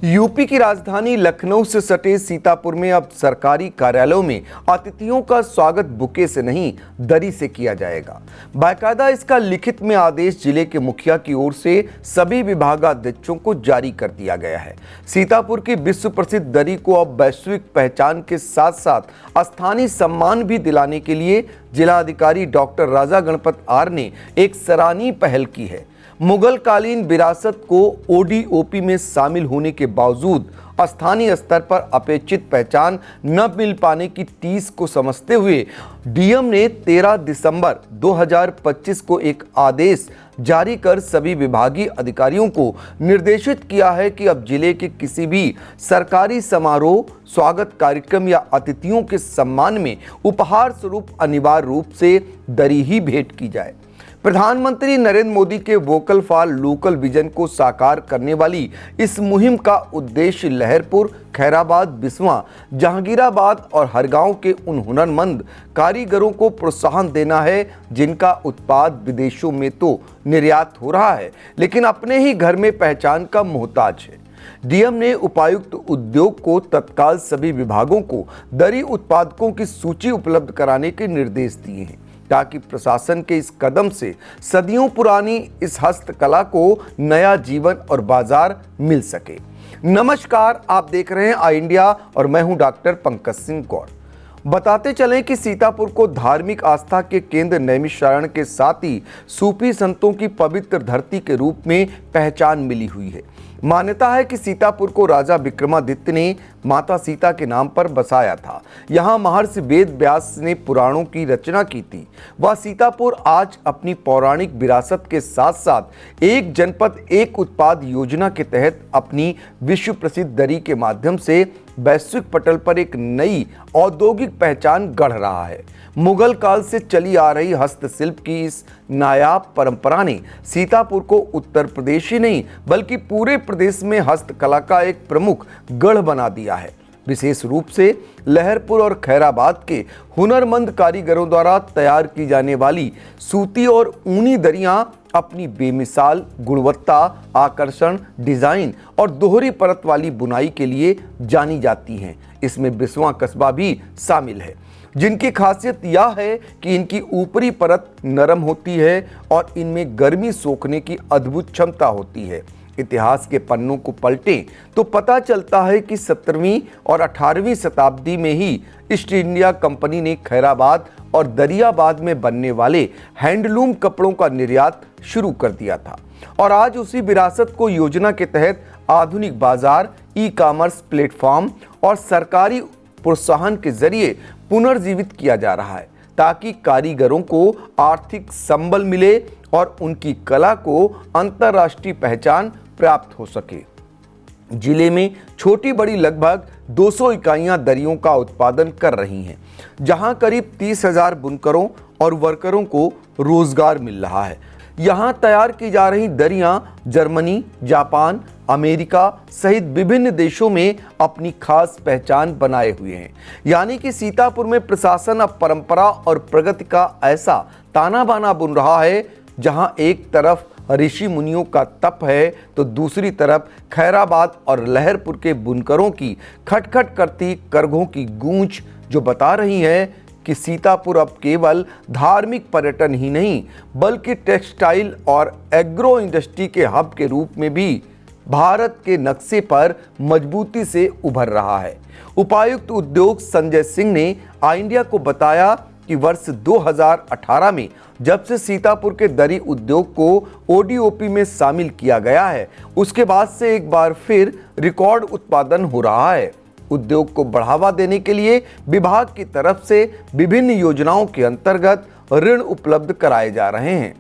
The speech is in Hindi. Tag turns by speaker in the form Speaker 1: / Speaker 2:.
Speaker 1: यूपी की राजधानी लखनऊ से सटे सीतापुर में अब सरकारी कार्यालयों में अतिथियों का स्वागत बुके से नहीं, दरी से किया जाएगा। बाकायदा इसका लिखित में आदेश जिले के मुखिया की ओर से सभी विभागाध्यक्षों को जारी कर दिया गया है। सीतापुर की विश्व प्रसिद्ध दरी को अब वैश्विक पहचान के साथ साथ स्थानीय सम्मान भी दिलाने के लिए जिलाधिकारी डॉक्टर राजा गणपत आर ने एक सराहनीय पहल की है। मुगल कालीन विरासत को ओडीओपी में शामिल होने के बावजूद स्थानीय स्तर पर अपेक्षित पहचान न मिल पाने की टीस को समझते हुए डीएम ने 13 दिसंबर 2025 को एक आदेश जारी कर सभी विभागीय अधिकारियों को निर्देशित किया है कि अब जिले के किसी भी सरकारी समारोह, स्वागत कार्यक्रम या अतिथियों के सम्मान में उपहार स्वरूप अनिवार्य रूप से दरी ही भेंट की जाए। प्रधानमंत्री नरेंद्र मोदी के वोकल फॉर लोकल विजन को साकार करने वाली इस मुहिम का उद्देश्य लहरपुर, खैराबाद, बिस्वा, जहांगीराबाद और हर गांव के उन हुनरमंद कारीगरों को प्रोत्साहन देना है जिनका उत्पाद विदेशों में तो निर्यात हो रहा है लेकिन अपने ही घर में पहचान का मोहताज है। डीएम ने उपायुक्त उद्योग को तत्काल सभी विभागों को दरी उत्पादकों की सूची उपलब्ध कराने के निर्देश दिए हैं ताकि प्रशासन के इस कदम से सदियों पुरानी इस हस्तकला को नया जीवन और बाजार मिल सके। नमस्कार, आप देख रहे हैं आई इंडिया और मैं हूं डॉक्टर पंकज सिंह गौर। बताते चलें कि सीतापुर को धार्मिक आस्था के केंद्र नैमिषारण्य के साथ ही सूफी संतों की पवित्र धरती के रूप में पहचान मिली हुई है। मान्यता है कि सीतापुर को राजा विक्रमादित्य ने माता सीता के नाम पर बसाया था। यहाँ महर्षि वेद व्यास ने पुराणों की रचना की थी। वह सीतापुर आज अपनी पौराणिक विरासत के साथ साथ एक जनपद एक उत्पाद योजना के तहत अपनी विश्व प्रसिद्ध दरी के माध्यम से वैश्विक पटल पर एक नई औद्योगिक पहचान गढ़ रहा है। मुगल काल से चली आ रही हस्तशिल्प की इस नायाब परंपरा ने सीतापुर को उत्तर प्रदेश ही नहीं बल्कि पूरे प्रदेश में हस्तकला का एक प्रमुख गढ़ बना दिया है। विशेष रूप से लहरपुर और खैराबाद के हुनरमंद कारीगरों द्वारा तैयार की जाने वाली सूती और ऊनी दरियां अपनी बेमिसाल गुणवत्ता, आकर्षण, डिजाइन और दोहरी परत वाली बुनाई के लिए जानी जाती हैं। इसमें बिस्वा कस्बा भी शामिल है जिनकी खासियत यह है कि इनकी ऊपरी परत नरम होती है और इनमें गर्मी सोखने की अद्भुत क्षमता होती है। इतिहास के पन्नों को पलटें तो पता चलता है कि 17वीं और 18वीं शताब्दी में ही ईस्ट इंडिया कंपनी ने खैराबाद और दरियाबाद में बनने वाले हैंडलूम कपड़ों का निर्यात शुरू कर दिया था और आज उसी विरासत को योजना के तहत आधुनिक बाजार, ई-कॉमर्स प्लेटफॉर्म और सरकारी प्रोत्साहन के जरिए पुनर्जीवित किया जा रहा है ताकि कारीगरों को आर्थिक संबल मिले और उनकी कला को अंतर्राष्ट्रीय पहचान प्राप्त हो सके। जिले में छोटी बड़ी लगभग 200 इकाइयां दरियों का उत्पादन कर रही हैं, जहां करीब 30,000 बुनकरों और वर्करों को रोजगार मिल रहा है। यहाँ तैयार की जा रही दरियां जर्मनी, जापान, अमेरिका सहित विभिन्न देशों में अपनी खास पहचान बनाए हुए हैं। यानी कि सीतापुर में प्रशासन अब परंपरा और प्रगति का ऐसा ताना बाना बुन रहा है जहां एक तरफ ऋषि मुनियों का तप है तो दूसरी तरफ खैराबाद और लहरपुर के बुनकरों की खटखट करती करघों की गूंज जो बता रही है कि सीतापुर अब केवल धार्मिक पर्यटन ही नहीं बल्कि टेक्सटाइल और एग्रो इंडस्ट्री के हब के रूप में भी भारत के नक्शे पर मजबूती से उभर रहा है। उपायुक्त उद्योग संजय सिंह ने आई इंडिया को बताया कि वर्ष 2018 में जब से सीतापुर के दरी उद्योग को ओडीओपी में शामिल किया गया है उसके बाद से एक बार फिर रिकॉर्ड उत्पादन हो रहा है। उद्योग को बढ़ावा देने के लिए विभाग की तरफ से विभिन्न योजनाओं के अंतर्गत ऋण उपलब्ध कराए जा रहे हैं।